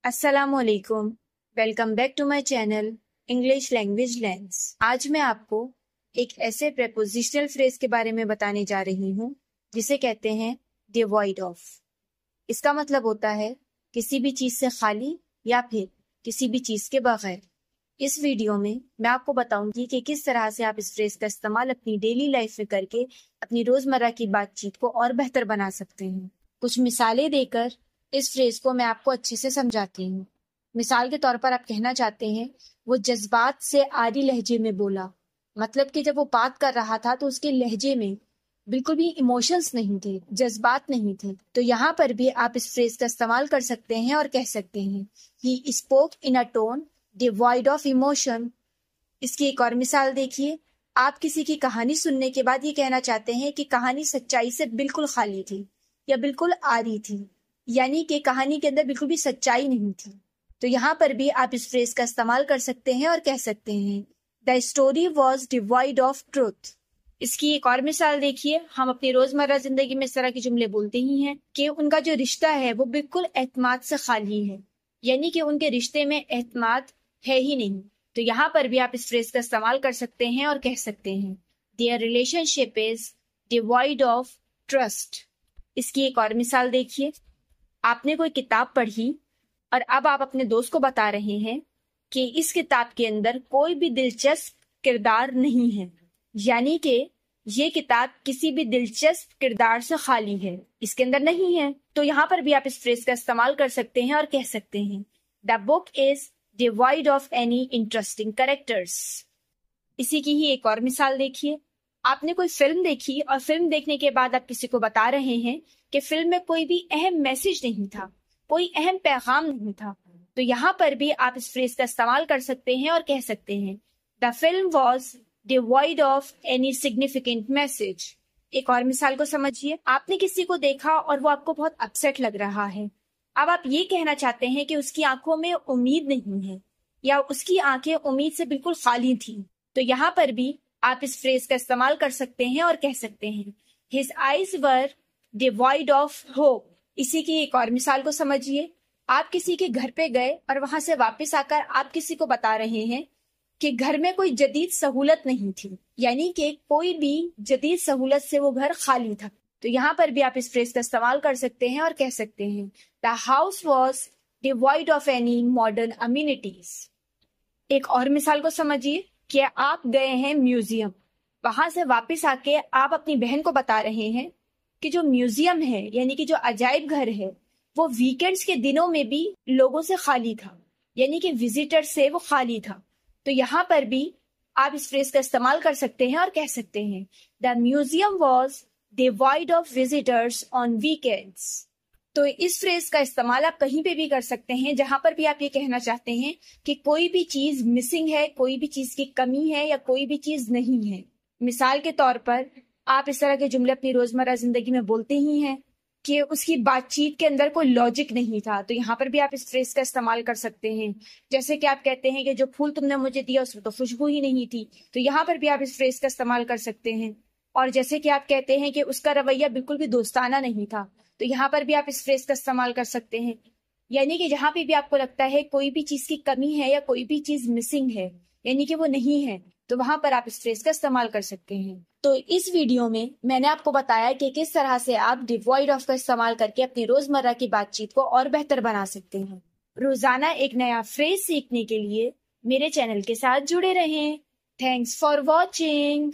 السلام علیکم، welcome back to my channel English language lens. آج میں آپ کو ایک ایسے پریپوزیشنل فریز کے بارے میں بتانے جا رہی ہوں جسے کہتے ہیں ڈیوائڈ آف۔ اس کا مطلب ہوتا ہے کسی بھی چیز سے خالی یا پھر کسی بھی چیز کے بغیر۔ اس ویڈیو میں آپ کو بتاؤں گی کہ کس طرح سے آپ اس فریز کا استعمال اپنی ڈیلی لائف میں کر کے اپنی روزمرہ کی بات چیت کو اور بہتر بنا سکتے ہیں۔ کچھ مثالیں دے کر اس فریز کو میں آپ کو اچھے سے سمجھاتی ہوں۔ مثال کے طور پر آپ کہنا چاہتے ہیں وہ جذبات سے عاری لہجے میں بولا، مطلب کہ جب وہ بات کر رہا تھا تو اس کے لہجے میں بالکل بھی ایموشنز نہیں تھے، جذبات نہیں تھے۔ تو یہاں پر بھی آپ اس فریز کا استعمال کر سکتے ہیں اور کہہ سکتے ہیں He spoke in a tone devoid of emotion۔ اس کی ایک اور مثال دیکھیے، آپ کسی کی کہانی سننے کے بعد یہ کہنا چاہتے ہیں کہ کہانی سچائی سے بالکل خالی تھی یا بالکل عاری تھی، یعنی کہ کہانی کے اندر بالکل بھی سچائی نہیں تھی۔ تو یہاں پر بھی آپ اس فریز کا استعمال کر سکتے ہیں اور کہہ سکتے ہیں The story was devoid of truth۔ اس کی ایک اور مثال دیکھیے، ہم اپنی روزمرہ زندگی میں اس طرح کے جملے بولتے ہی ہیں کہ ان کا جو رشتہ ہے وہ بالکل اعتماد سے خالی ہے، یعنی کہ ان کے رشتے میں اعتماد ہے ہی نہیں۔ تو یہاں پر بھی آپ اس فریز کا استعمال کر سکتے ہیں اور کہہ سکتے ہیں Their relationship is devoid of trust۔ اس کی ایک اور مثال دیکھیے، آپ نے کوئی کتاب پڑھی اور اب آپ اپنے دوست کو بتا رہے ہیں کہ اس کتاب کے اندر کوئی بھی دلچسپ کردار نہیں ہے، یعنی کہ یہ کتاب کسی بھی دلچسپ کردار سے خالی ہے، اس کے اندر نہیں ہے۔ تو یہاں پر بھی آپ اس فریز کا استعمال کر سکتے ہیں اور کہہ سکتے ہیں The book is devoid of any interesting characters۔ اسی کی ہی ایک اور مثال دیکھیے، آپ نے کوئی فلم دیکھی اور فلم دیکھنے کے بعد آپ کسی کو بتا رہے ہیں کہ فلم میں کوئی بھی اہم میسج نہیں تھا، کوئی اہم پیغام نہیں تھا۔ تو یہاں پر بھی آپ اس فریز کا استعمال کر سکتے ہیں اور کہہ سکتے ہیں The film was devoid of any significant message۔ ایک اور مثال کو سمجھیے، آپ نے کسی کو دیکھا اور وہ آپ کو بہت اپسیٹ لگ رہا ہے، اب آپ یہ کہنا چاہتے ہیں کہ اس کی آنکھوں میں امید نہیں ہے یا اس کی آنکھیں امید سے بالکل خالی تھیں۔ تو یہاں پر بھی آپ اس فریز کا استعمال کر سکتے ہیں اور کہہ سکتے ہیں His eyes were devoid of hope۔ اسی کی ایک اور مثال کو سمجھیے، آپ کسی کے گھر پہ گئے اور وہاں سے واپس آ کر آپ کسی کو بتا رہے ہیں کہ گھر میں کوئی جدید سہولت نہیں تھی، یعنی کہ کوئی بھی جدید سہولت سے وہ گھر خالی تھا۔ تو یہاں پر بھی آپ اس فریز کا استعمال کر سکتے ہیں اور کہہ سکتے ہیں The house was devoid of any modern amenities۔ ایک اور مثال کو سمجھیے کہ آپ گئے ہیں میوزیم، وہاں سے واپس آ کے آپ اپنی بہن کو بتا رہے ہیں کہ جو میوزیم ہے یعنی کہ جو عجائب گھر ہے وہ ویکینڈز کے دنوں میں بھی لوگوں سے خالی تھا، یعنی کہ وزیٹر سے وہ خالی تھا۔ تو یہاں پر بھی آپ اس فریز کا استعمال کر سکتے ہیں اور کہہ سکتے ہیں The museum was devoid of visitors on weekends۔ تو اس فریز کا استعمال آپ کہیں پہ بھی کر سکتے ہیں جہاں پر بھی آپ یہ کہنا چاہتے ہیں کہ کوئی بھی چیز مسنگ ہے، کوئی بھی چیز کی کمی ہے یا کوئی بھی چیز نہیں ہے۔ مثال کے طور پر آپ اس طرح کے جملے اپنی روزمرہ زندگی میں بولتے ہی ہیں کہ اس کی بات چیت کے اندر کوئی لاجک نہیں تھا، تو یہاں پر بھی آپ اس فریز کا استعمال کر سکتے ہیں۔ جیسے کہ آپ کہتے ہیں کہ جو پھول تم نے مجھے دیا اس میں تو خوشبو ہی نہیں تھی، تو یہاں پر بھی آپ اس فریز کا استعمال کر سکتے ہیں۔ اور جیسے کہ آپ کہتے ہیں کہ اس کا رویہ بالکل بھی دوستانہ نہیں تھا، تو یہاں پر بھی آپ اس فریز کا استعمال کر سکتے ہیں۔ یعنی کہ جہاں پہ بھی آپ کو لگتا ہے کوئی بھی چیز کی کمی ہے یا کوئی بھی چیز مسنگ ہے، یعنی کہ وہ نہیں ہے، تو وہاں پر آپ اس فریز کا استعمال کر سکتے ہیں۔ تو اس ویڈیو میں نے آپ کو بتایا کہ کس طرح سے آپ ڈیوائڈ آف کا استعمال کر کے اپنی روزمرہ کی بات چیت کو اور بہتر بنا سکتے ہیں۔ روزانہ ایک نیا فریز سیکھنے کے لیے میرے چینل کے ساتھ جڑے رہیں۔ Thanks for watching.